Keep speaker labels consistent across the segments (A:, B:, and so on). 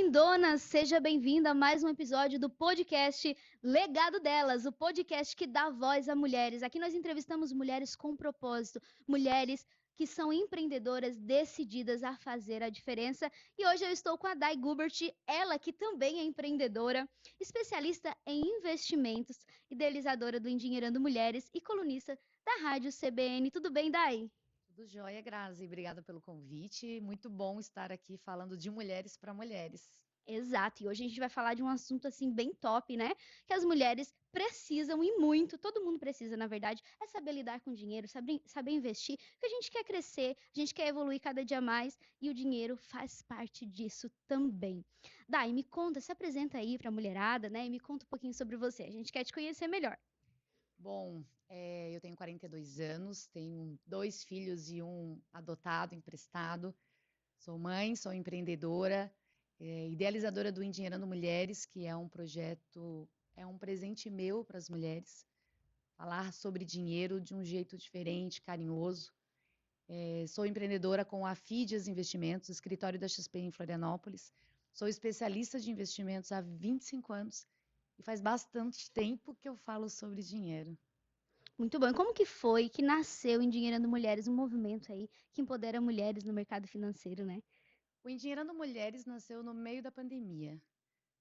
A: lindona, seja bem-vinda a mais um episódio do podcast Legado Delas, o podcast que dá voz a mulheres. Aqui nós entrevistamos mulheres com propósito, mulheres que são empreendedoras decididas a fazer a diferença. E hoje eu estou com a Dai Gubert, ela que também é empreendedora, especialista em investimentos, idealizadora do Endinheirando Mulheres e colunista da Rádio CBN. Tudo bem, Dai?
B: Tudo jóia, Grazi. Obrigada pelo convite. Muito bom estar aqui falando de mulheres para mulheres.
A: Exato, e hoje a gente vai falar de um assunto assim bem top, né? Que as mulheres precisam e muito, todo mundo precisa, na verdade, é saber lidar com dinheiro, saber investir, porque a gente quer crescer, a gente quer evoluir cada dia mais e o dinheiro faz parte disso também. Dai, me conta, se apresenta aí para a mulherada, né? E me conta um pouquinho sobre você. A gente quer te conhecer melhor.
B: Bom, eu tenho 42 anos, tenho 2 filhos e um adotado, emprestado. Sou mãe, sou empreendedora, idealizadora do Endinheirando Mulheres, que é um projeto, é um presente meu para as mulheres. Falar sobre dinheiro de um jeito diferente, carinhoso. Sou empreendedora com a Fidias Investimentos, escritório da XP em Florianópolis. Sou especialista de investimentos há 25 anos e faz bastante tempo que eu falo sobre dinheiro.
A: Muito bom. E como que foi que nasceu Endinheirando Mulheres, um movimento aí que empodera mulheres no mercado financeiro, né?
B: O Endinheirando Mulheres nasceu no meio da pandemia.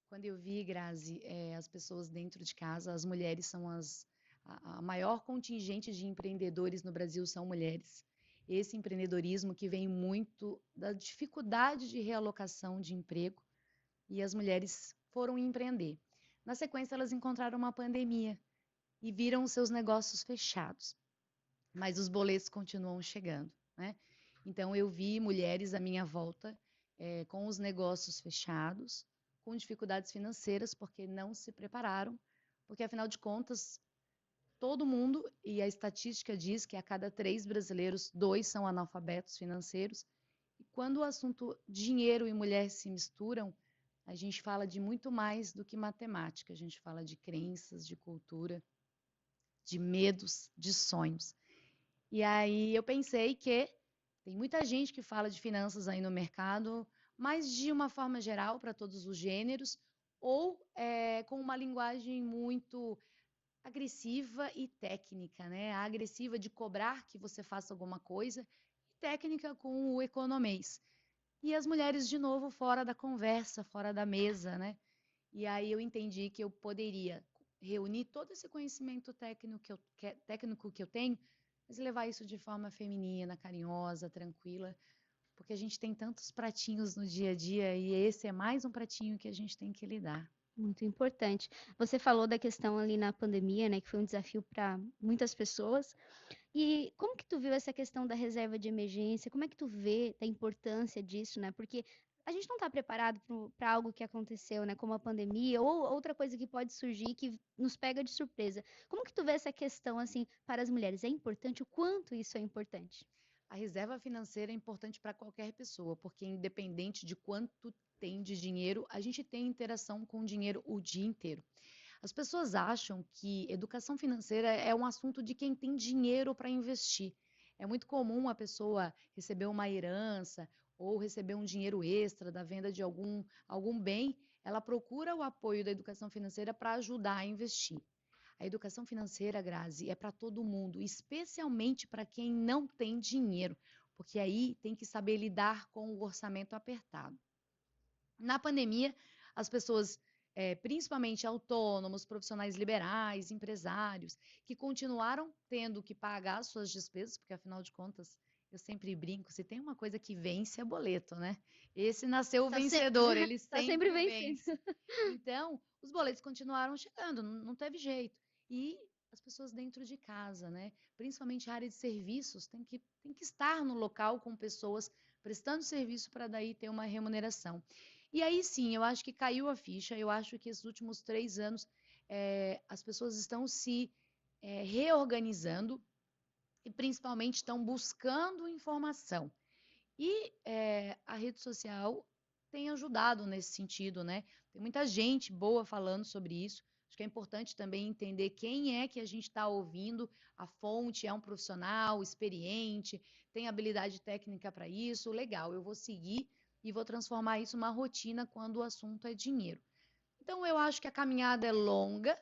B: Quando eu vi, Grazi, as pessoas dentro de casa, as mulheres são a maior contingente de empreendedores no Brasil são mulheres. Esse empreendedorismo que vem muito da dificuldade de realocação de emprego e as mulheres foram empreender. Na sequência, elas encontraram uma pandemia e viram os seus negócios fechados, mas os boletos continuam chegando, né? Então, eu vi mulheres à minha volta com os negócios fechados, com dificuldades financeiras, porque não se prepararam, porque afinal de contas, todo mundo, e a estatística diz que a cada 3 brasileiros, 2 são analfabetos financeiros, e quando o assunto dinheiro e mulher se misturam, a gente fala de muito mais do que matemática, a gente fala de crenças, de cultura, de medos, de sonhos. E aí eu pensei que tem muita gente que fala de finanças aí no mercado, mas de uma forma geral, para todos os gêneros, ou com uma linguagem muito agressiva e técnica, né? A agressiva de cobrar que você faça alguma coisa, e técnica com o economês. E as mulheres, de novo, fora da conversa, fora da mesa, né? E aí eu entendi que eu poderia reunir todo esse conhecimento técnico que eu tenho, mas levar isso de forma feminina, carinhosa, tranquila, porque a gente tem tantos pratinhos no dia a dia e esse é mais um pratinho que a gente tem que lidar.
A: Muito importante. Você falou da questão ali na pandemia, né, que foi um desafio para muitas pessoas. E como que tu viu essa questão da reserva de emergência? Como é que tu vê a importância disso, né? Porque a gente não está preparado para algo que aconteceu, né, como a pandemia ou outra coisa que pode surgir que nos pega de surpresa. Como que tu vê essa questão assim para as mulheres? É importante? O quanto isso é importante?
B: A reserva financeira é importante para qualquer pessoa, porque independente de quanto tem de dinheiro, a gente tem interação com o dinheiro o dia inteiro. As pessoas acham que educação financeira é um assunto de quem tem dinheiro para investir. É muito comum a pessoa receber uma herança ou receber um dinheiro extra da venda de algum bem, ela procura o apoio da educação financeira para ajudar a investir. A educação financeira, Grazi, é para todo mundo, especialmente para quem não tem dinheiro, porque aí tem que saber lidar com o orçamento apertado. Na pandemia, as pessoas, principalmente autônomos, profissionais liberais, empresários, que continuaram tendo que pagar as suas despesas, porque afinal de contas, eu sempre brinco, se tem uma coisa que vence é boleto, né? Esse nasceu
A: Tá, se...
B: vencedor, ele
A: tá sempre
B: sempre
A: vencendo.
B: vence. Então, os boletos continuaram chegando, não teve jeito. E as pessoas dentro de casa, né? Principalmente a área de serviços, tem que estar no local com pessoas prestando serviço para daí ter uma remuneração. E aí sim, eu acho que caiu a ficha, eu acho que esses últimos 3 anos as pessoas estão se reorganizando e principalmente estão buscando informação. E a rede social tem ajudado nesse sentido, né? Tem muita gente boa falando sobre isso. Acho que é importante também entender quem é que a gente está ouvindo. A fonte é um profissional experiente, tem habilidade técnica para isso. Legal, eu vou seguir e vou transformar isso numa rotina quando o assunto é dinheiro. Então, eu acho que a caminhada é longa,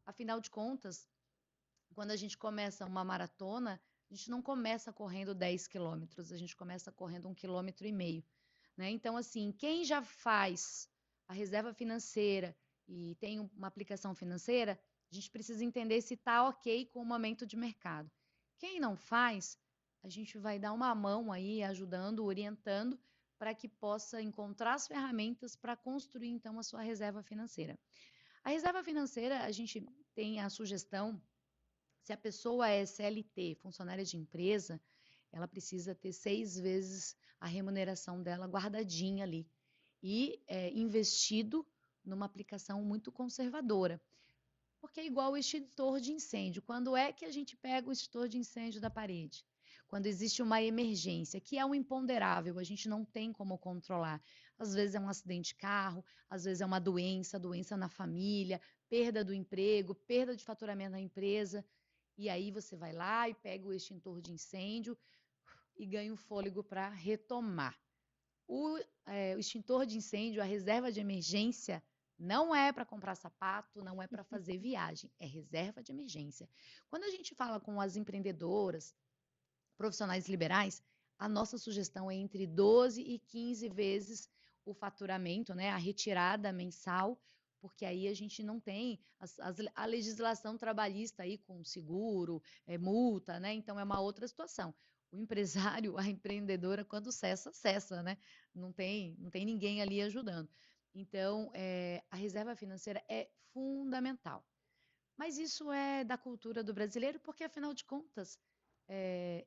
B: afinal de contas, quando a gente começa uma maratona, a gente não começa correndo 10 quilômetros, a gente começa correndo 1,5 km, né? Então, assim, quem já faz a reserva financeira e tem uma aplicação financeira, a gente precisa entender se está ok com o momento de mercado. Quem não faz, a gente vai dar uma mão aí, ajudando, orientando, para que possa encontrar as ferramentas para construir, então, a sua reserva financeira. A reserva financeira, a gente tem a sugestão, se a pessoa é CLT, funcionária de empresa, ela precisa ter 6 vezes a remuneração dela guardadinha ali e investido numa aplicação muito conservadora. Porque é igual o extintor de incêndio. Quando é que a gente pega o extintor de incêndio da parede? Quando existe uma emergência, que é um imponderável, a gente não tem como controlar. Às vezes é um acidente de carro, às vezes é uma doença na família, perda do emprego, perda de faturamento na empresa. E aí você vai lá e pega o extintor de incêndio e ganha um fôlego para retomar. O extintor de incêndio, a reserva de emergência, não é para comprar sapato, não é para fazer viagem, é reserva de emergência. Quando a gente fala com as empreendedoras, profissionais liberais, a nossa sugestão é entre 12 e 15 vezes o faturamento, né, a retirada mensal, porque aí a gente não tem a legislação trabalhista aí com seguro, multa, né? Então é uma outra situação. O empresário, a empreendedora, quando cessa, né? Não tem ninguém ali ajudando. Então, a reserva financeira é fundamental. Mas isso é da cultura do brasileiro, porque afinal de contas,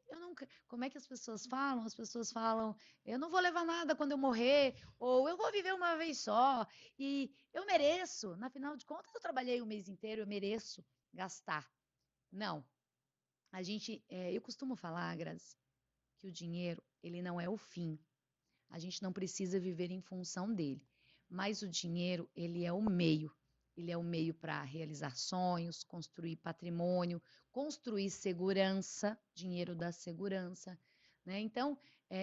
B: eu nunca. Como é que as pessoas falam? As pessoas falam, eu não vou levar nada quando eu morrer, ou eu vou viver uma vez só, e eu mereço. Na final de contas, eu trabalhei o mês inteiro, eu mereço gastar. Não. Eu costumo falar, Grazi, que o dinheiro, ele não é o fim. A gente não precisa viver em função dele. Mas o dinheiro, ele é o meio. Ele é o meio para realizar sonhos, construir patrimônio, construir segurança, dinheiro da segurança, né? Então,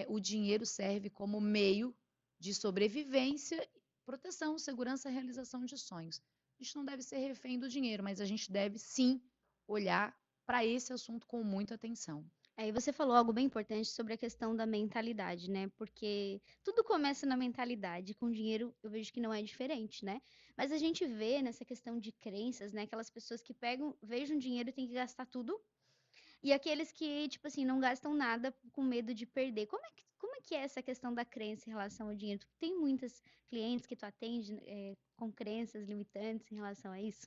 B: o dinheiro serve como meio de sobrevivência, proteção, segurança e realização de sonhos. A gente não deve ser refém do dinheiro, mas a gente deve sim olhar para esse assunto com muita atenção.
A: Aí você falou algo bem importante sobre a questão da mentalidade, né? Porque tudo começa na mentalidade. Com dinheiro eu vejo que não é diferente, né? Mas a gente vê nessa questão de crenças, né? Aquelas pessoas que pegam, vejam dinheiro e tem que gastar tudo. E aqueles que, tipo assim, não gastam nada com medo de perder. Como é que é essa questão da crença em relação ao dinheiro? Tu tem muitas clientes que tu atende, com crenças limitantes em relação a isso?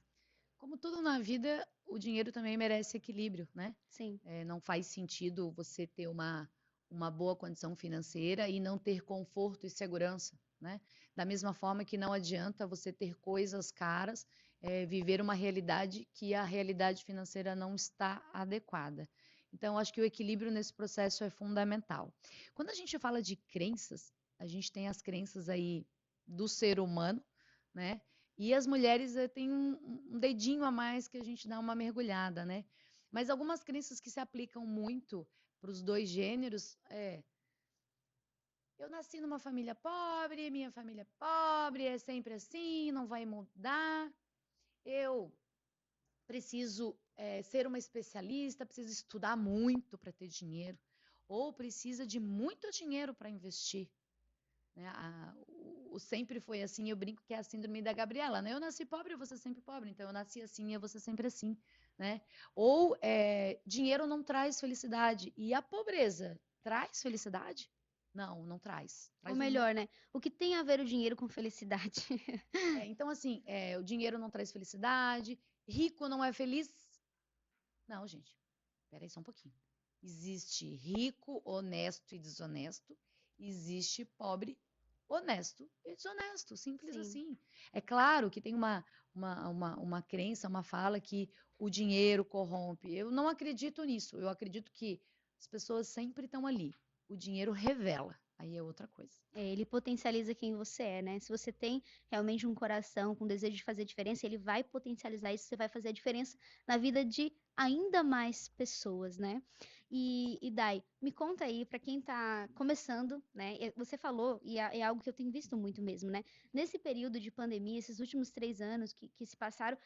B: Como tudo na vida, o dinheiro também merece equilíbrio, né?
A: Sim.
B: Não faz sentido você ter uma boa condição financeira e não ter conforto e segurança, né? Da mesma forma que não adianta você ter coisas caras, viver uma realidade que a realidade financeira não está adequada. Então, acho que o equilíbrio nesse processo é fundamental. Quando a gente fala de crenças, a gente tem as crenças aí do ser humano, né? E as mulheres têm um dedinho a mais que a gente dá uma mergulhada, né? Mas algumas crenças que se aplicam muito para os dois gêneros eu nasci numa família pobre, minha família é pobre, é sempre assim, não vai mudar. Eu preciso ser uma especialista, preciso estudar muito para ter dinheiro, ou precisa de muito dinheiro para investir, né? O sempre foi assim, eu brinco que é a síndrome da Gabriela, né? Eu nasci pobre, eu vou ser sempre pobre, então eu nasci assim e eu vou ser sempre assim, né? Ou dinheiro não traz felicidade, e a pobreza traz felicidade? Não, não traz.
A: Ou
B: Traz
A: melhor, né? O que tem a ver o dinheiro com felicidade?
B: então, assim, o dinheiro não traz felicidade, rico não é feliz? Não, gente, peraí só um pouquinho. Existe rico, honesto e desonesto, existe pobre, honesto e desonesto, simples
A: Sim.
B: assim. É claro que tem uma crença, uma fala que o dinheiro corrompe. Eu não acredito nisso. Eu acredito que as pessoas sempre estão ali. O dinheiro revela. Aí é outra coisa.
A: Ele potencializa quem você é, né? Se você tem realmente um coração com desejo de fazer diferença, ele vai potencializar isso, você vai fazer a diferença na vida de ainda mais pessoas, né? E Dai, me conta aí, para quem está começando, né? Você falou, e é algo que eu tenho visto muito mesmo, né? Nesse período de pandemia, esses últimos 3 anos que se passaram,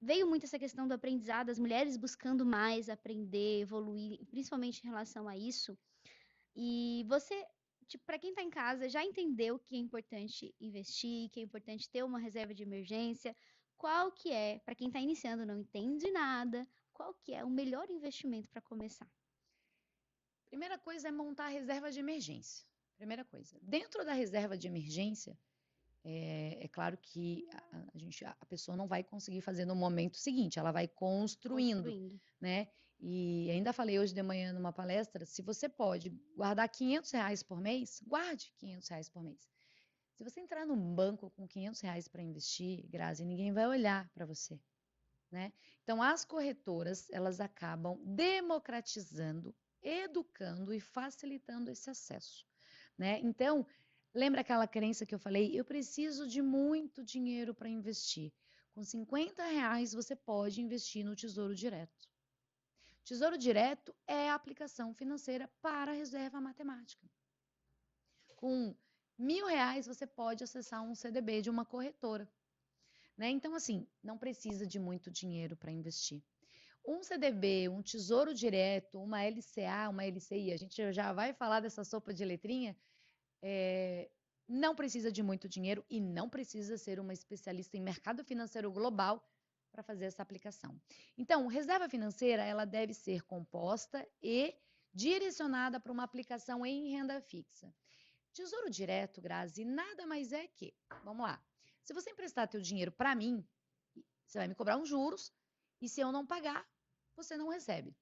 A: veio muito essa questão do aprendizado, as mulheres buscando mais aprender, evoluir, principalmente em relação a isso. E você, tipo, para quem está em casa, já entendeu que é importante investir, que é importante ter uma reserva de emergência? Qual que é, para quem está iniciando, não entende nada, qual que é o melhor investimento para começar?
B: Primeira coisa é montar a reserva de emergência. Primeira coisa. Dentro da reserva de emergência, é claro que a pessoa não vai conseguir fazer no momento seguinte, ela vai construindo,
A: Construindo.
B: né? E ainda falei hoje de manhã numa palestra, se você pode guardar R$ 500 por mês, guarde R$ 500 por mês. Se você entrar num banco com R$ 500 para investir, Grazi, ninguém vai olhar para você, né? Então, as corretoras, elas acabam democratizando, educando e facilitando esse acesso, né? Então, lembra aquela crença que eu falei? Eu preciso de muito dinheiro para investir. Com R$ 50 você pode investir no Tesouro Direto. Tesouro Direto é a aplicação financeira para a reserva matemática. Com R$ 1.000 você pode acessar um CDB de uma corretora, né? Então, assim, não precisa de muito dinheiro para investir. Um CDB, um Tesouro Direto, uma LCA, uma LCI, a gente já vai falar dessa sopa de letrinha, não precisa de muito dinheiro e não precisa ser uma especialista em mercado financeiro global para fazer essa aplicação. Então, reserva financeira, ela deve ser composta e direcionada para uma aplicação em renda fixa. Tesouro Direto, Grazi, nada mais é que, vamos lá, se você emprestar teu dinheiro para mim, você vai me cobrar uns juros e se eu não pagar, você não recebe.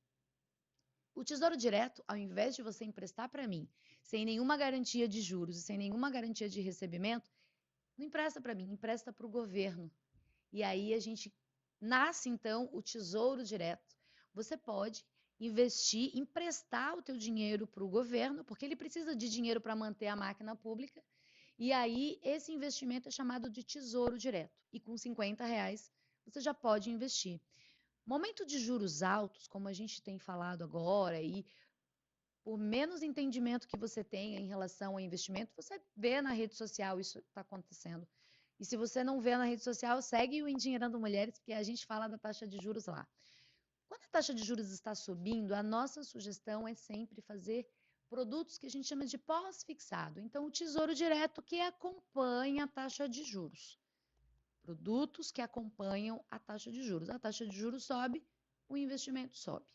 B: O Tesouro Direto, ao invés de você emprestar para mim, sem nenhuma garantia de juros e sem nenhuma garantia de recebimento, não empresta para mim, empresta para o governo. E aí a gente nasce, então, o Tesouro Direto. Você pode investir, emprestar o teu dinheiro para o governo, porque ele precisa de dinheiro para manter a máquina pública. E aí, esse investimento é chamado de Tesouro Direto. E com R$ 50, você já pode investir. Momento de juros altos, como a gente tem falado agora, e por menos entendimento que você tenha em relação ao investimento, você vê na rede social isso está acontecendo. E se você não vê na rede social, segue o Endinheirando Mulheres, porque a gente fala da taxa de juros lá. Quando a taxa de juros está subindo, a nossa sugestão é sempre fazer produtos que a gente chama de pós-fixado. Então, o Tesouro Direto que acompanha a taxa de juros. Produtos que acompanham a taxa de juros. A taxa de juros sobe, o investimento sobe.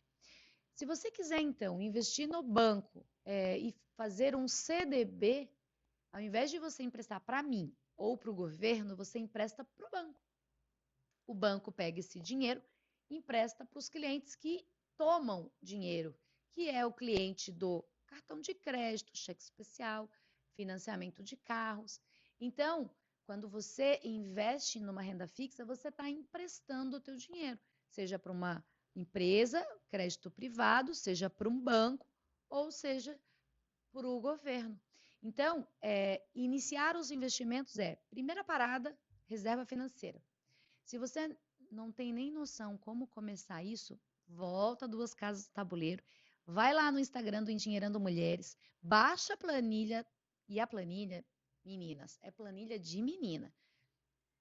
B: Se você quiser, então, investir no banco e fazer um CDB, ao invés de você emprestar para mim ou para o governo, você empresta para o banco. O banco pega esse dinheiro e empresta para os clientes que tomam dinheiro, que é o cliente do cartão de crédito, cheque especial, financiamento de carros. Então, quando você investe numa renda fixa, você está emprestando o teu dinheiro, seja para uma empresa, crédito privado, seja para um banco, ou seja para o governo. Então, iniciar os investimentos primeira parada, reserva financeira. Se você não tem nem noção como começar isso, volta 2 casas do tabuleiro, vai lá no Instagram do Endinheirando Mulheres, baixa a planilha, e a planilha, meninas, é planilha de menina.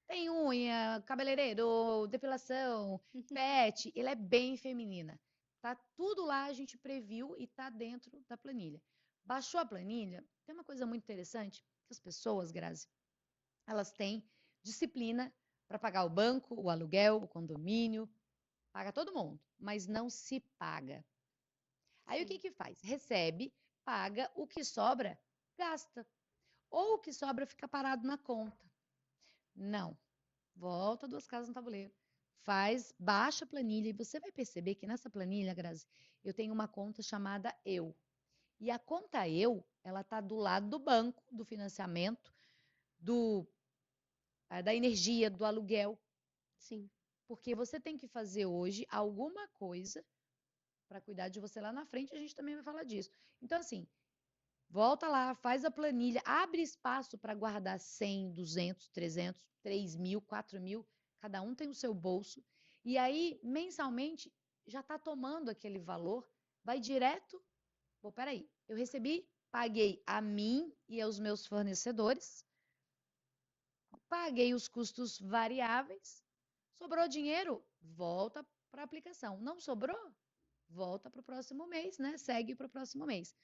B: Tem unha, cabeleireiro, depilação, pet, ele é bem feminina. Tá tudo lá, a gente previu e tá dentro da planilha. Baixou a planilha, tem uma coisa muito interessante, que as pessoas, Grazi, elas têm disciplina para pagar o banco, o aluguel, o condomínio, paga todo mundo, mas não se paga. Aí o que que faz? Recebe, paga, o que sobra, gasta. Ou o que sobra fica parado na conta. Não. Volta 2 casas no tabuleiro. Baixa a planilha e você vai perceber que nessa planilha, Grazi, eu tenho uma conta chamada Eu. E a conta Eu, ela está do lado do banco, do financiamento, da energia, do aluguel.
A: Sim.
B: Porque você tem que fazer hoje alguma coisa para cuidar de você lá na frente, a gente também vai falar disso. Então, assim, volta lá, faz a planilha, abre espaço para guardar 100, 200, 300, 3.000, 4.000, cada um tem o seu bolso. E aí, mensalmente, já está tomando aquele valor, vai direto. Pô, peraí, eu recebi, paguei a mim e aos meus fornecedores, paguei os custos variáveis, sobrou dinheiro, volta para a aplicação. Não sobrou? Volta para o próximo mês, né? Segue para o próximo mês.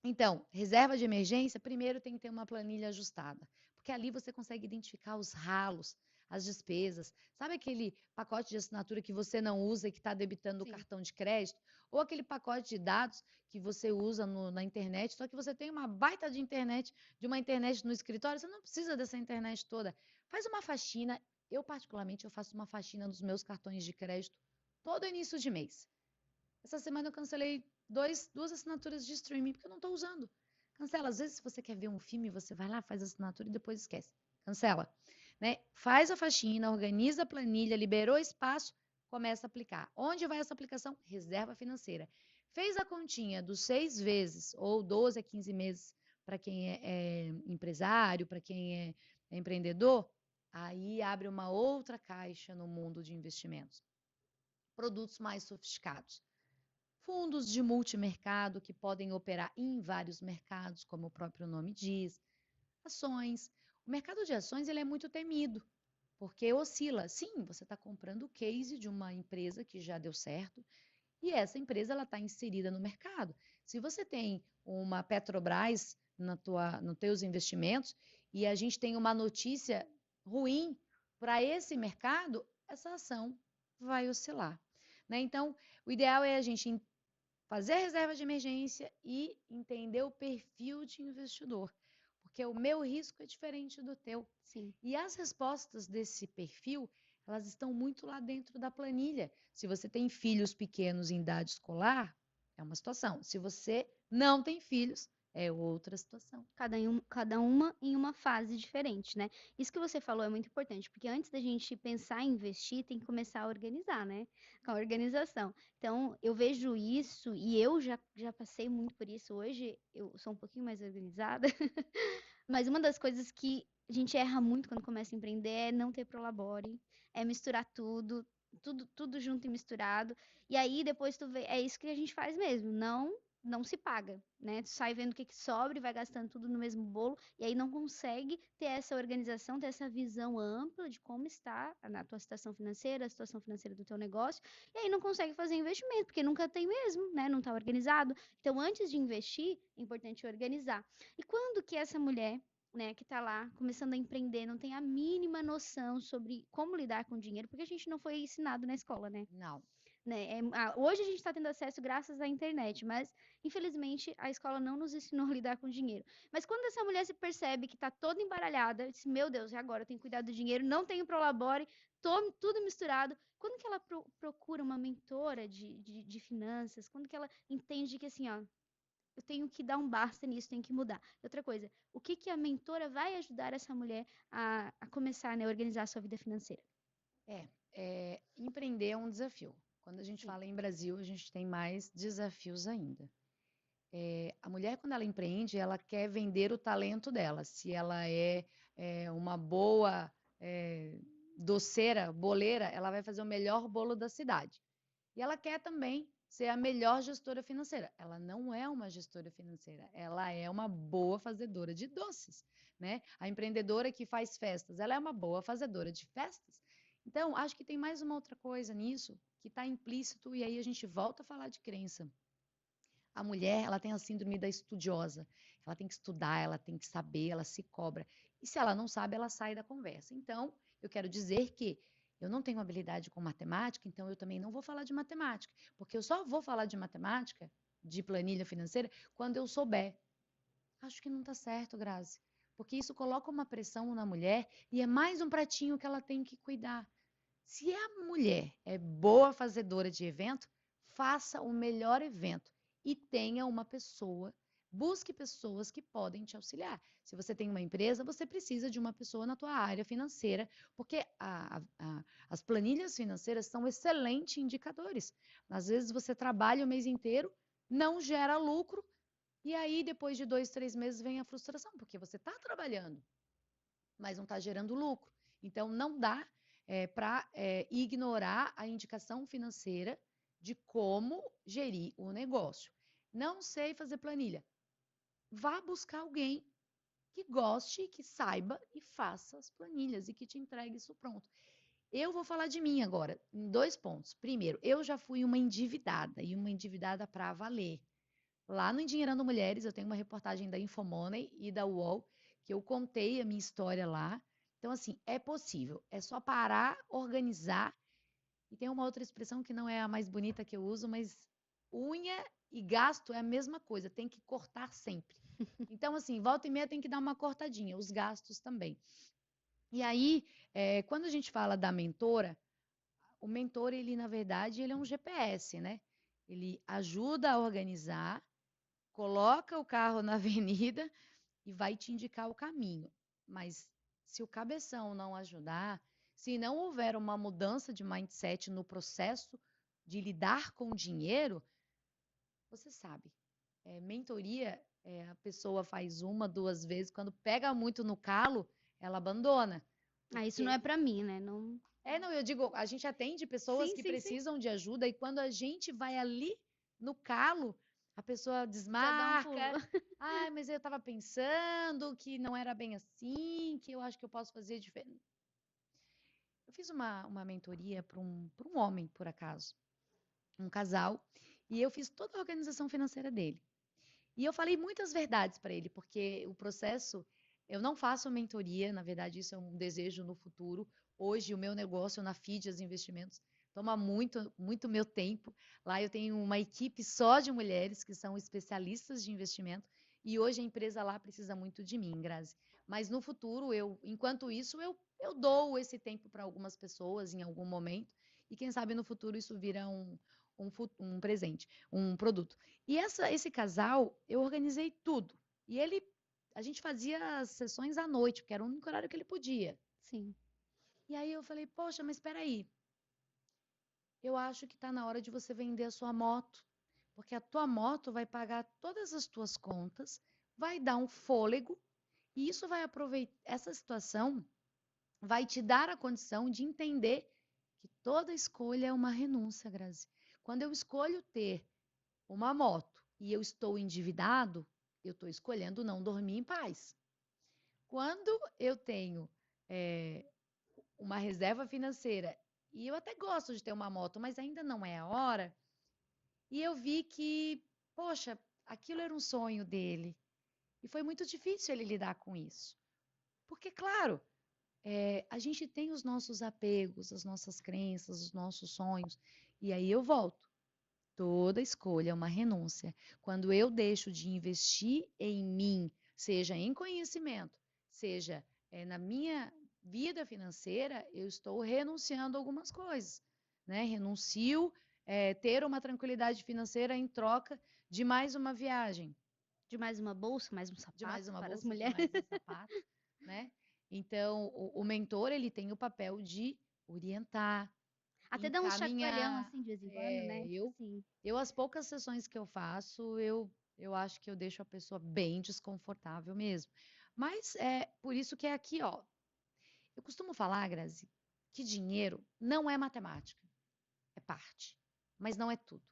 B: Então, reserva de emergência, primeiro tem que ter uma planilha ajustada, porque ali você consegue identificar os ralos, as despesas. Sabe aquele pacote de assinatura que você não usa e que está debitando o
A: Sim.
B: cartão de crédito? Ou aquele pacote de dados que você usa na internet, só que você tem uma baita de internet, de uma internet no escritório, você não precisa dessa internet toda. Faz uma faxina. Eu, particularmente, eu faço uma faxina nos meus cartões de crédito todo início de mês. Essa semana eu cancelei duas assinaturas de streaming, porque eu não estou usando. Cancela. Às vezes, se você quer ver um filme, você vai lá, faz a assinatura e depois esquece. Cancela. Né? Faz a faxina, organiza a planilha, liberou espaço, começa a aplicar. Onde vai essa aplicação? Reserva financeira. Fez a continha dos 6 vezes, ou 12 a 15 meses, para quem é empresário, para quem é empreendedor, aí abre uma outra caixa no mundo de investimentos. Produtos mais sofisticados. Fundos de multimercado que podem operar em vários mercados, como o próprio nome diz. Ações. O mercado de ações ele é muito temido, porque oscila. Sim, você está comprando o case de uma empresa que já deu certo e essa empresa ela está inserida no mercado. Se você tem uma Petrobras nos teus investimentos e a gente tem uma notícia ruim para esse mercado, essa ação vai oscilar. Né? Então, o ideal é a gente fazer a reserva de emergência e entender o perfil de investidor, porque o meu risco é diferente do teu.
A: Sim.
B: E as respostas desse perfil, elas estão muito lá dentro da planilha. Se você tem filhos pequenos em idade escolar, é uma situação. Se você não tem filhos, é outra situação.
A: Cada uma em uma fase diferente, né? Isso que você falou é muito importante, porque antes da gente pensar em investir, tem que começar a organizar, né? Com a organização. Então, eu vejo isso e eu já passei muito por isso. Hoje eu sou um pouquinho mais organizada, mas uma das coisas que a gente erra muito quando começa a empreender é não ter prolabore, é misturar tudo, tudo junto e misturado. E aí depois tu vê, é isso que a gente faz mesmo, não se paga, né? Tu sai vendo o que que sobra e vai gastando tudo no mesmo bolo, e aí não consegue ter essa organização, ter essa visão ampla de como está a tua situação financeira, a situação financeira do teu negócio, e aí não consegue fazer investimento, porque nunca tem mesmo, né? Não está organizado. Então, antes de investir, é importante organizar. E quando que essa mulher, né, que está lá começando a empreender, não tem a mínima noção sobre como lidar com dinheiro, porque a gente não foi ensinado na escola, né?
B: Não.
A: Né? Hoje a gente está tendo acesso graças à internet, mas infelizmente a escola não nos ensinou a lidar com dinheiro. Mas quando essa mulher se percebe que está toda embaralhada, diz, meu Deus, e agora eu tenho que cuidar do dinheiro, não tenho prolabore, tô tudo misturado. Quando que ela procura uma mentora de finanças? Quando que ela entende que assim, ó, eu tenho que dar um basta nisso, tenho que mudar. Outra coisa, o que que a mentora vai ajudar essa mulher a começar, né, a organizar a sua vida financeira?
B: Empreender é um desafio. Quando a gente
A: Sim.
B: fala em Brasil, a gente tem mais desafios ainda. A mulher, quando ela empreende, ela quer vender o talento dela. Se ela é uma boa doceira, boleira, ela vai fazer o melhor bolo da cidade. E ela quer também ser a melhor gestora financeira. Ela não é uma gestora financeira, ela é uma boa fazedora de doces, né? A empreendedora que faz festas, ela é uma boa fazedora de festas. Então, acho que tem mais uma outra coisa nisso que está implícito, e aí a gente volta a falar de crença. A mulher, ela tem a síndrome da estudiosa. Ela tem que estudar, ela tem que saber, ela se cobra. E se ela não sabe, ela sai da conversa. Então, eu quero dizer que eu não tenho habilidade com matemática, então eu também não vou falar de matemática, porque eu só vou falar de matemática, de planilha financeira, quando eu souber. Acho que não está certo, Grazi, porque isso coloca uma pressão na mulher e é mais um pratinho que ela tem que cuidar. Se a mulher é boa fazedora de evento, faça o melhor evento e tenha uma pessoa, busque pessoas que podem te auxiliar. Se você tem uma empresa, você precisa de uma pessoa na tua área financeira, porque as planilhas financeiras são excelentes indicadores. Às vezes você trabalha o mês inteiro, não gera lucro, e aí depois de 2, 3 meses vem a frustração, porque você está trabalhando, mas não está gerando lucro. Então, não dá para ignorar a indicação financeira de como gerir o negócio. Não sei fazer planilha. Vá buscar alguém que goste, que saiba e faça as planilhas e que te entregue isso pronto. Eu vou falar de mim agora, em 2 pontos. Primeiro, eu já fui uma endividada e uma endividada para valer. Lá no Endinheirando Mulheres, eu tenho uma reportagem da Infomoney e da UOL, que eu contei a minha história lá. Então, assim, é possível. É só parar, organizar. E tem uma outra expressão que não é a mais bonita que eu uso, mas unha e gasto é a mesma coisa, tem que cortar sempre. Então, assim, volta e meia tem que dar uma cortadinha, os gastos também. E aí, quando a gente fala da mentora, o mentor, ele, na verdade, ele é um GPS, né? Ele ajuda a organizar, coloca o carro na avenida e vai te indicar o caminho. Mas se o cabeção não ajudar, se não houver uma mudança de mindset no processo de lidar com o dinheiro, você sabe, mentoria, a pessoa faz uma, 2 vezes, quando pega muito no calo, ela abandona.
A: Isso não é
B: Porque
A: pra mim, né? Não...
B: não, eu digo, a gente atende pessoas
A: Sim,
B: que
A: sim, sim.
B: precisam de ajuda e quando a gente vai ali no calo, a pessoa
A: Já dá um pulo.
B: desmarca. Ai, mas eu estava pensando que não era bem assim, que eu acho que eu posso fazer diferente. Eu fiz uma mentoria para um homem, por acaso, um casal, e eu fiz toda a organização financeira dele. E eu falei muitas verdades para ele, porque o processo, eu não faço mentoria, na verdade, isso é um desejo no futuro. Hoje, o meu negócio na Fidias Investimentos toma muito, muito meu tempo. Lá eu tenho uma equipe só de mulheres que são especialistas de investimento. E hoje a empresa lá precisa muito de mim, Grazi. Mas no futuro, enquanto isso, eu dou esse tempo para algumas pessoas em algum momento. E quem sabe no futuro isso vira um presente, um produto. E esse casal, eu organizei tudo. E a gente fazia as sessões à noite, porque era o único horário que ele podia.
A: Sim.
B: E aí eu falei, poxa, mas espera aí. Eu acho que está na hora de você vender a sua moto, porque a tua moto vai pagar todas as tuas contas, vai dar um fôlego, e isso vai aproveitar, essa situação vai te dar a condição de entender que toda escolha é uma renúncia, Grazi. Quando eu escolho ter uma moto e eu estou endividado, eu estou escolhendo não dormir em paz. Quando eu tenho uma reserva financeira, e eu até gosto de ter uma moto, mas ainda não é a hora, e eu vi que, poxa, aquilo era um sonho dele. E foi muito difícil ele lidar com isso. Porque, claro, a gente tem os nossos apegos, as nossas crenças, os nossos sonhos. E aí eu volto. Toda escolha é uma renúncia. Quando eu deixo de investir em mim, seja em conhecimento, seja na minha vida financeira, eu estou renunciando a algumas coisas, né? Renuncio ter uma tranquilidade financeira em troca de mais uma viagem,
A: De mais uma bolsa, mais um
B: de mais
A: sapato
B: uma
A: para as
B: bolsa, de
A: mulheres.
B: mais um sapato, né? Então, o mentor ele tem o papel de orientar,
A: Até dá um chacoalhão
B: encaminhar.
A: assim de vez em quando, né?
B: Eu
A: Sim.
B: as poucas sessões que eu faço, eu acho que eu deixo a pessoa bem desconfortável mesmo. Mas é por isso que é aqui, ó. Eu costumo falar, Grazi, que dinheiro não é matemática, é parte, mas não é tudo.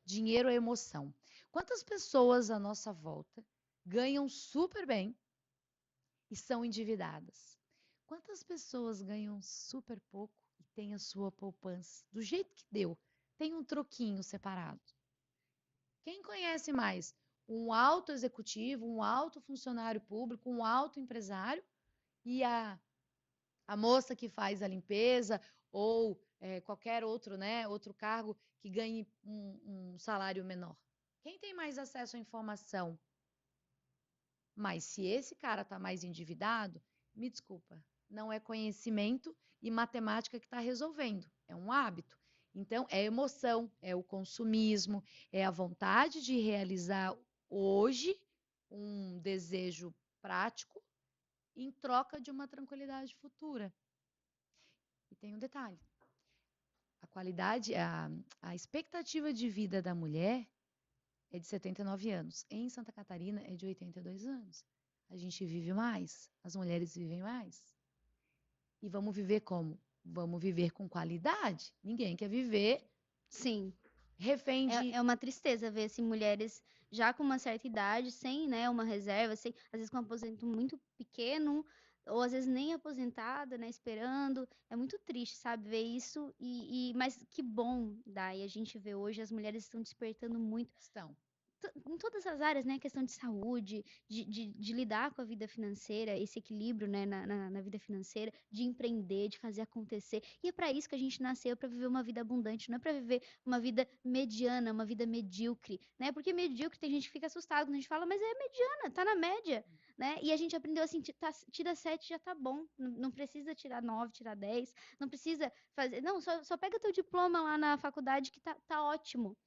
B: Dinheiro é emoção. Quantas pessoas à nossa volta ganham super bem e são endividadas? Quantas pessoas ganham super pouco e têm a sua poupança do jeito que deu? Tem um troquinho separado. Quem conhece mais? Um alto executivo, um alto funcionário público, um alto empresário e a moça que faz a limpeza ou qualquer outro, né, outro cargo que ganhe um salário menor. Quem tem mais acesso à informação? Mas se esse cara está mais endividado, me desculpa, não é conhecimento e matemática que está resolvendo, é um hábito. Então, é emoção, é o consumismo, é a vontade de realizar hoje um desejo prático em troca de uma tranquilidade futura. E tem um detalhe: a qualidade, a expectativa de vida da mulher é de 79 anos. Em Santa Catarina é de 82 anos. A gente vive mais, as mulheres vivem mais. E vamos viver como? Vamos viver com qualidade. Ninguém quer viver
A: Sim.
B: refém
A: É uma tristeza ver assim, mulheres já com uma certa idade, sem, né, uma reserva, sem, às vezes com um aposento muito pequeno, ou às vezes nem aposentada, né, esperando. É muito triste, sabe, ver isso. Mas que bom, Dai, a gente vê hoje as mulheres estão despertando muito
B: Estão.
A: em todas as áreas, né? Questão de saúde, de lidar com a vida financeira, esse equilíbrio, né, na vida financeira, de empreender, de fazer acontecer. E é para isso que a gente nasceu, para viver uma vida abundante, não é para viver uma vida mediana, uma vida medíocre, né? Porque medíocre tem gente que fica assustado quando a gente fala, mas é mediana, tá na média, né? E a gente aprendeu assim, tira 7 já tá bom, não precisa tirar 9, tirar 10, não precisa fazer, não, só pega teu diploma lá na faculdade que tá ótimo.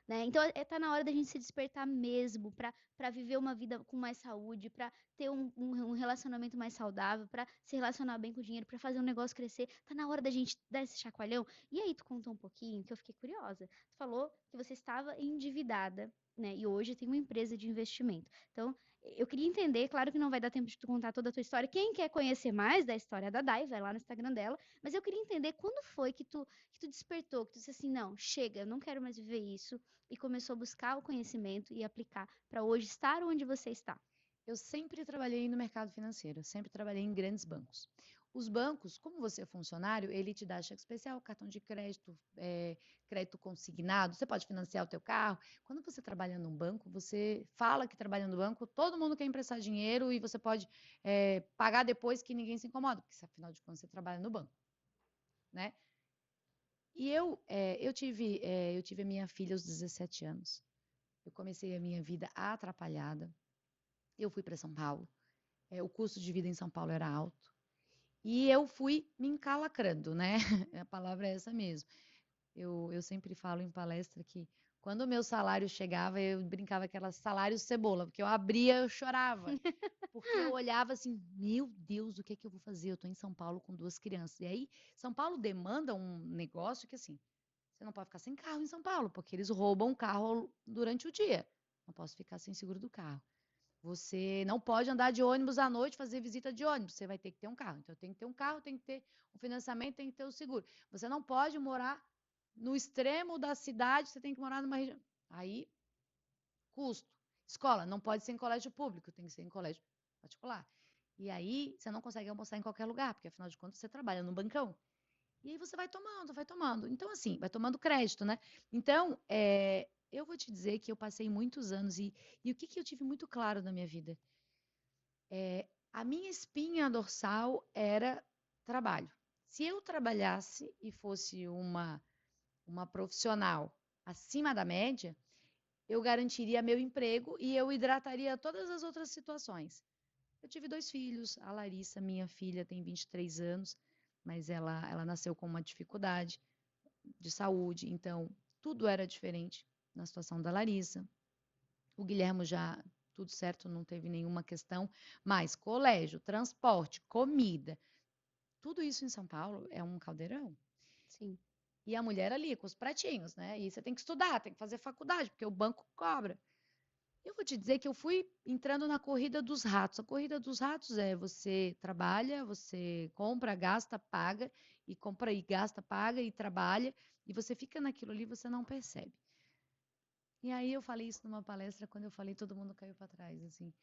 A: Né? Então, tá na hora da gente se despertar mesmo para viver uma vida com mais saúde, para ter um relacionamento mais saudável, para se relacionar bem com o dinheiro, para fazer um negócio crescer. Tá na hora da gente dar esse chacoalhão. E aí, tu contou um pouquinho que eu fiquei curiosa. Tu falou que você estava endividada, né? E hoje tem uma empresa de investimento. Então, eu queria entender, claro que não vai dar tempo de tu contar toda a tua história. Quem quer conhecer mais da história da Dai, vai lá no Instagram dela. Mas eu queria entender quando foi que tu despertou, que tu disse assim, não, chega, eu não quero mais viver isso e começou a buscar o conhecimento e aplicar para hoje estar onde você está.
B: Eu sempre trabalhei no mercado financeiro, eu sempre trabalhei em grandes bancos. Os bancos, como você é funcionário, ele te dá cheque especial, cartão de crédito, crédito consignado, você pode financiar o teu carro. Quando você trabalha num banco, você fala que trabalha no banco, todo mundo quer emprestar dinheiro e você pode pagar depois que ninguém se incomoda, porque afinal de contas você trabalha no banco, né? E eu tive a minha filha aos 17 anos. Eu comecei a minha vida atrapalhada. Eu fui para São Paulo. O custo de vida em São Paulo era alto. E eu fui me encalacrando, né? A palavra é essa mesmo. Eu sempre falo em palestra que quando o meu salário chegava, eu brincava que era salário cebola, porque eu abria, eu chorava. Porque eu olhava assim, meu Deus, o que é que eu vou fazer? Eu estou em São Paulo com 2 crianças. E aí, São Paulo demanda um negócio que assim, você não pode ficar sem carro em São Paulo, porque eles roubam o carro durante o dia. Não posso ficar sem seguro do carro. Você não pode andar de ônibus à noite, fazer visita de ônibus. Você vai ter que ter um carro. Então, tem que ter um carro, tem que ter um financiamento, tem que ter o seguro. Você não pode morar no extremo da cidade, você tem que morar numa região. Aí, custo. Escola, não pode ser em colégio público, tem que ser em colégio particular. E aí, você não consegue almoçar em qualquer lugar, porque afinal de contas você trabalha no bancão. E aí você vai tomando, vai tomando. Então, assim, vai tomando crédito, né? Então, eu vou te dizer que eu passei muitos anos e o que eu tive muito claro na minha vida? A minha espinha dorsal era trabalho. Se eu trabalhasse e fosse uma profissional acima da média, eu garantiria meu emprego e eu hidrataria todas as outras situações. Eu tive 2 filhos, a Larissa, minha filha, tem 23 anos, mas ela nasceu com uma dificuldade de saúde, então tudo era diferente na situação da Larissa. O Guilhermo já tudo certo, não teve nenhuma questão, mas colégio, transporte, comida, tudo isso em São Paulo é um caldeirão.
A: Sim.
B: E a mulher ali com os pratinhos, né? E você tem que estudar, tem que fazer faculdade, porque o banco cobra. Eu vou te dizer que eu fui entrando na corrida dos ratos. A corrida dos ratos é você trabalha, você compra, gasta, paga, e compra e gasta, paga e trabalha, e você fica naquilo ali, você não percebe. E aí eu falei isso numa palestra, quando eu falei, todo mundo caiu para trás, assim.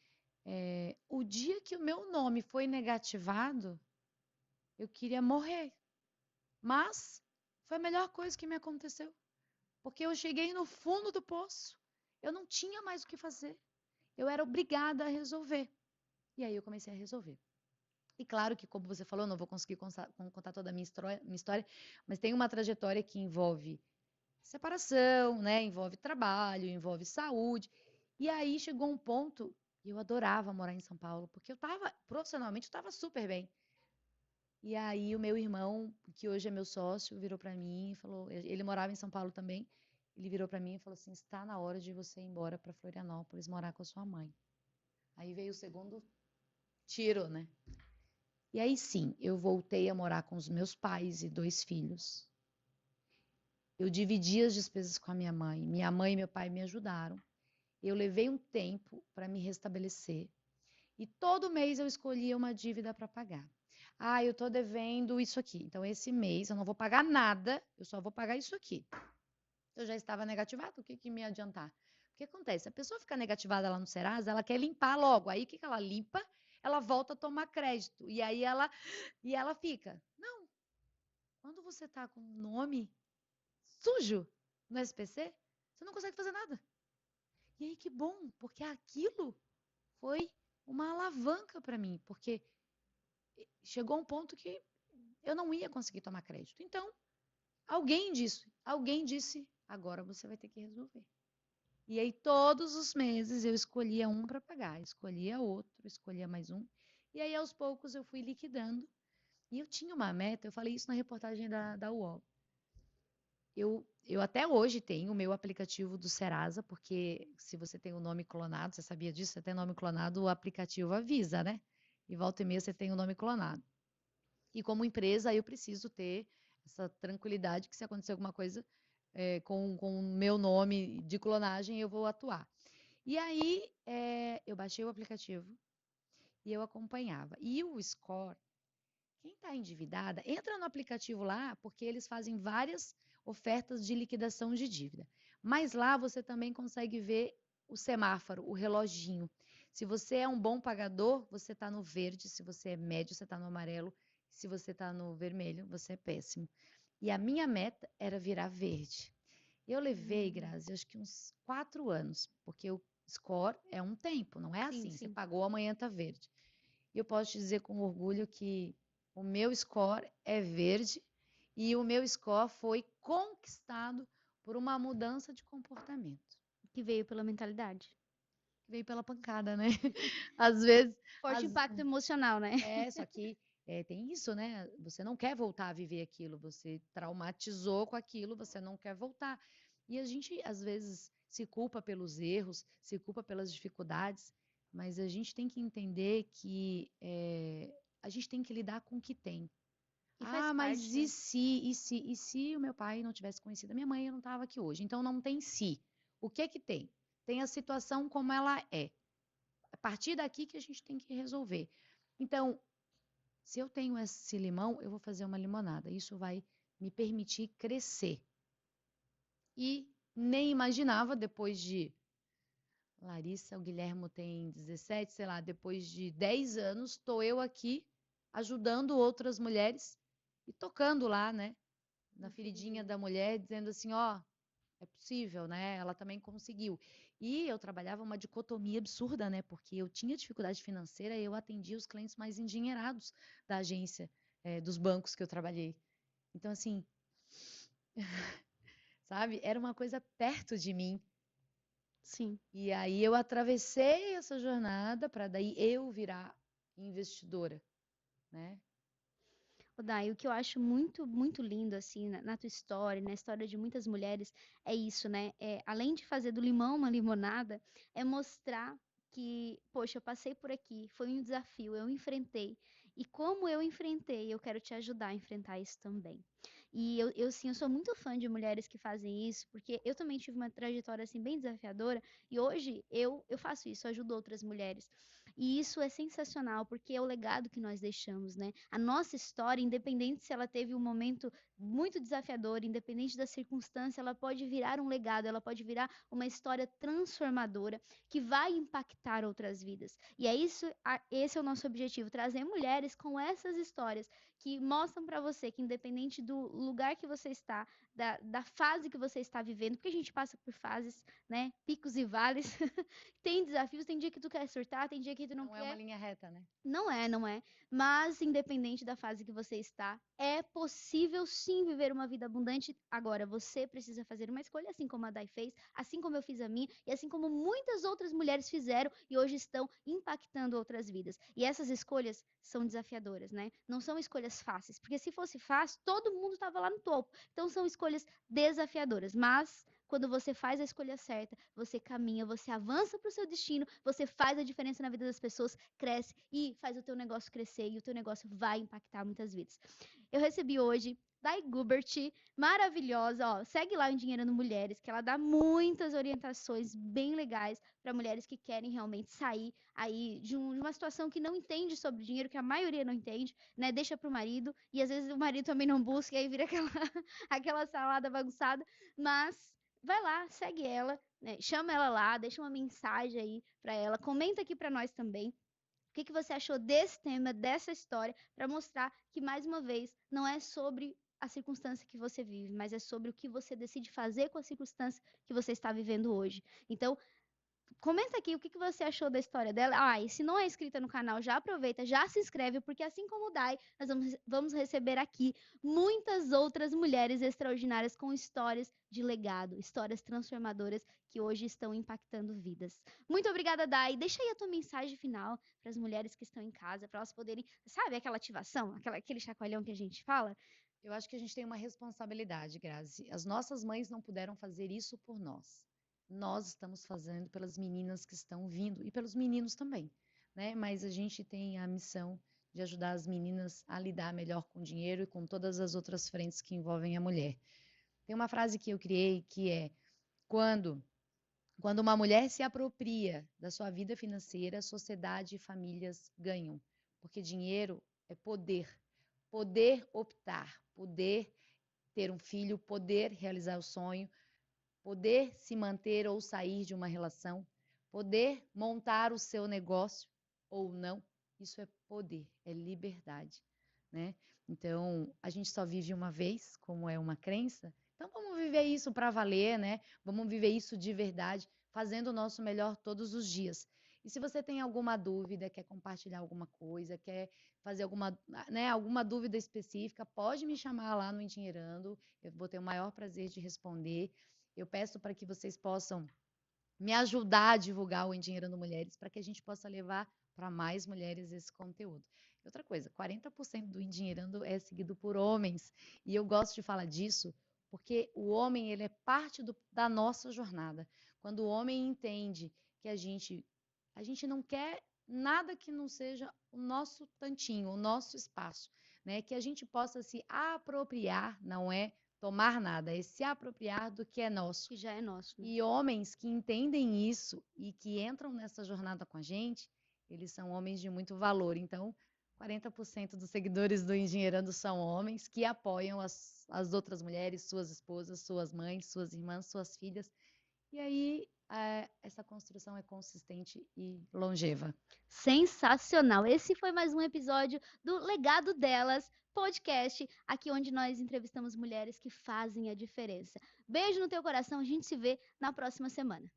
B: O dia que o meu nome foi negativado, eu queria morrer. Mas foi a melhor coisa que me aconteceu. Porque eu cheguei no fundo do poço. Eu não tinha mais o que fazer. Eu era obrigada a resolver. E aí eu comecei a resolver. E claro que, como você falou, eu não vou conseguir contar toda a minha história, mas tem uma trajetória que envolve separação, né? Envolve trabalho, envolve saúde. E aí chegou um ponto, e eu adorava morar em São Paulo, porque profissionalmente, eu estava super bem. E aí o meu irmão, que hoje é meu sócio, virou para mim e falou, ele morava em São Paulo também, ele virou para mim e falou assim, está na hora de você ir embora para Florianópolis morar com a sua mãe. Aí veio o segundo tiro, né? E aí sim, eu voltei a morar com os meus pais e 2 filhos. Eu dividi as despesas com a minha mãe. Minha mãe e meu pai me ajudaram. Eu levei um tempo para me restabelecer. E todo mês eu escolhia uma dívida para pagar. Ah, eu estou devendo isso aqui. Então, esse mês eu não vou pagar nada, eu só vou pagar isso aqui. eu já estava negativada, o que que me adiantar? O que acontece? A pessoa fica negativada lá no Serasa, ela quer limpar logo. Aí o que que ela limpa? Ela volta a tomar crédito. E ela fica. Não, quando você está com o nome sujo no SPC, você não consegue fazer nada. E aí que bom, porque aquilo foi uma alavanca para mim, porque chegou um ponto que eu não ia conseguir tomar crédito. Então, alguém disse, agora você vai ter que resolver. E aí, todos os meses, eu escolhia um para pagar, escolhia outro, escolhia mais um. E aí, aos poucos, eu fui liquidando. E eu tinha uma meta, eu falei isso na reportagem da UOL. Eu até hoje tenho o meu aplicativo do Serasa, porque se você tem o nome clonado, você sabia disso? Você tem nome clonado, o aplicativo avisa, né? E volta e meia você tem o nome clonado. E como empresa, eu preciso ter essa tranquilidade que se acontecer alguma coisa com o meu nome de clonagem, eu vou atuar. E aí, eu baixei o aplicativo e eu acompanhava. E o score, quem está endividada, entra no aplicativo lá, porque eles fazem várias ofertas de liquidação de dívida. Mas lá você também consegue ver o semáforo, o reloginho. Se você é um bom pagador, você está no verde. Se você é médio, você está no amarelo. Se você está no vermelho, você é péssimo. E a minha meta era virar verde. Eu levei, Grazi, acho que uns 4 anos, porque o score é um tempo, não é assim. Você
A: Sim.
B: pagou, amanhã está verde. E eu posso te dizer com orgulho que o meu score é verde e o meu score foi conquistado por uma mudança de comportamento.
A: Que veio pela mentalidade.
B: Veio pela pancada, né? Às vezes.
A: Forte impacto emocional, né?
B: Só que tem isso, né? Você não quer voltar a viver aquilo, você traumatizou com aquilo, você não quer voltar. E a gente, às vezes, se culpa pelos erros, se culpa pelas dificuldades, mas a gente tem que entender que a gente tem que lidar com o que tem.
A: E faz
B: Mas
A: parte, né?
B: e se o meu pai não tivesse conhecido a minha mãe, eu não estava aqui hoje. Então não tem se. O que é que tem? Tem a situação como ela é. A partir daqui que a gente tem que resolver. Então, se eu tenho esse limão, eu vou fazer uma limonada. Isso vai me permitir crescer. E nem imaginava, depois de Larissa, o Guilhermo tem 17, sei lá, depois de 10 anos, estou eu aqui ajudando outras mulheres e tocando lá, né, na feridinha da mulher, dizendo assim, ó, é possível, né? Ela também conseguiu. E eu trabalhava uma dicotomia absurda, né? Porque eu tinha dificuldade financeira e eu atendia os clientes mais endinheirados da agência, dos bancos que eu trabalhei. Então, assim, sabe? Era uma coisa perto de mim.
A: Sim.
B: E aí eu atravessei essa jornada para daí eu virar investidora, né?
A: Dai, o que eu acho muito, muito lindo, assim, na tua história, na história de muitas mulheres, é isso, né? Além de fazer do limão uma limonada, é mostrar que, poxa, eu passei por aqui, foi um desafio, eu enfrentei. E como eu enfrentei, eu quero te ajudar a enfrentar isso também. E sim, eu sou muito fã de mulheres que fazem isso, porque eu também tive uma trajetória, assim, bem desafiadora, e hoje eu faço isso, eu ajudo outras mulheres. E isso é sensacional, porque é o legado que nós deixamos, né? A nossa história, independente se ela teve um momento muito desafiador, independente da circunstância, ela pode virar um legado, ela pode virar uma história transformadora que vai impactar outras vidas. E é isso, esse é o nosso objetivo, trazer mulheres com essas histórias que mostram para você que independente do lugar que você está, da fase que você está vivendo, porque a gente passa por fases, né? Picos e vales. Tem desafios, tem dia que tu quer surtar, tem dia que tu não
B: Não é uma
A: quer.
B: linha reta, né?
A: Não é, não é. Mas, independente da fase que você está, é possível sim viver uma vida abundante. Agora, você precisa fazer uma escolha, assim como a Dai fez, assim como eu fiz a minha, e assim como muitas outras mulheres fizeram e hoje estão impactando outras vidas. E essas escolhas são desafiadoras, né? Não são escolhas fáceis, porque se fosse fácil, todo mundo estava lá no topo. Então, são escolhas desafiadoras, mas quando você faz a escolha certa, você caminha, você avança para o seu destino, você faz a diferença na vida das pessoas, cresce e faz o teu negócio crescer e o teu negócio vai impactar muitas vidas. Eu recebi hoje Dai Gubert, maravilhosa, ó, segue lá o Dinheirando Mulheres, que ela dá muitas orientações bem legais para mulheres que querem realmente sair aí de uma situação que não entende sobre dinheiro, que a maioria não entende, né? Deixa para o marido e às vezes o marido também não busca e aí vira aquela salada bagunçada, mas vai lá, segue ela, né? Chama ela lá, deixa uma mensagem aí pra ela, comenta aqui pra nós também. O que que você achou desse tema, dessa história, para mostrar que, mais uma vez, não é sobre a circunstância que você vive, mas é sobre o que você decide fazer com a circunstância que você está vivendo hoje. Então, comenta aqui o que que você achou da história dela. Ah, e se não é inscrita no canal, já aproveita, já se inscreve, porque assim como o Dai, nós vamos receber aqui muitas outras mulheres extraordinárias com histórias de legado, histórias transformadoras que hoje estão impactando vidas. Muito obrigada, Dai. Deixa aí a tua mensagem final para as mulheres que estão em casa, para elas poderem, sabe, aquela ativação, aquele chacoalhão que a gente fala?
B: Eu acho que a gente tem uma responsabilidade, Grazi. As nossas mães não puderam fazer isso por nós. Nós estamos fazendo pelas meninas que estão vindo e pelos meninos também, né? Mas a gente tem a missão de ajudar as meninas a lidar melhor com o dinheiro e com todas as outras frentes que envolvem a mulher. Tem uma frase que eu criei que é: quando quando uma mulher se apropria da sua vida financeira, sociedade e famílias ganham, porque dinheiro é poder, poder optar, poder ter um filho, poder realizar o sonho, poder se manter ou sair de uma relação, poder montar o seu negócio ou não. Isso é poder, é liberdade, né? Então, a gente só vive uma vez, como é uma crença. Então, vamos viver isso para valer, né? Vamos viver isso de verdade, fazendo o nosso melhor todos os dias. E se você tem alguma dúvida, quer compartilhar alguma coisa, quer fazer alguma, né, alguma dúvida específica, pode me chamar lá no Endinheirando. Eu vou ter o maior prazer de responder. Eu peço para que vocês possam me ajudar a divulgar o Endinheirando Mulheres, para que a gente possa levar para mais mulheres esse conteúdo. E outra coisa, 40% do Endinheirando é seguido por homens, e eu gosto de falar disso porque o homem ele é parte da nossa jornada. Quando o homem entende que a gente não quer nada que não seja o nosso tantinho, o nosso espaço, né? Que a gente possa se apropriar, não é tomar nada, é se apropriar do que é nosso.
A: Que já é nosso, né?
B: E homens que entendem isso e que entram nessa jornada com a gente, eles são homens de muito valor. Então, 40% dos seguidores do Engenheirando são homens que apoiam as outras mulheres, suas esposas, suas mães, suas irmãs, suas filhas. E aí, essa construção é consistente e longeva.
A: Sensacional! Esse foi mais um episódio do Legado Delas podcast, aqui onde nós entrevistamos mulheres que fazem a diferença. Beijo no teu coração, a gente se vê na próxima semana.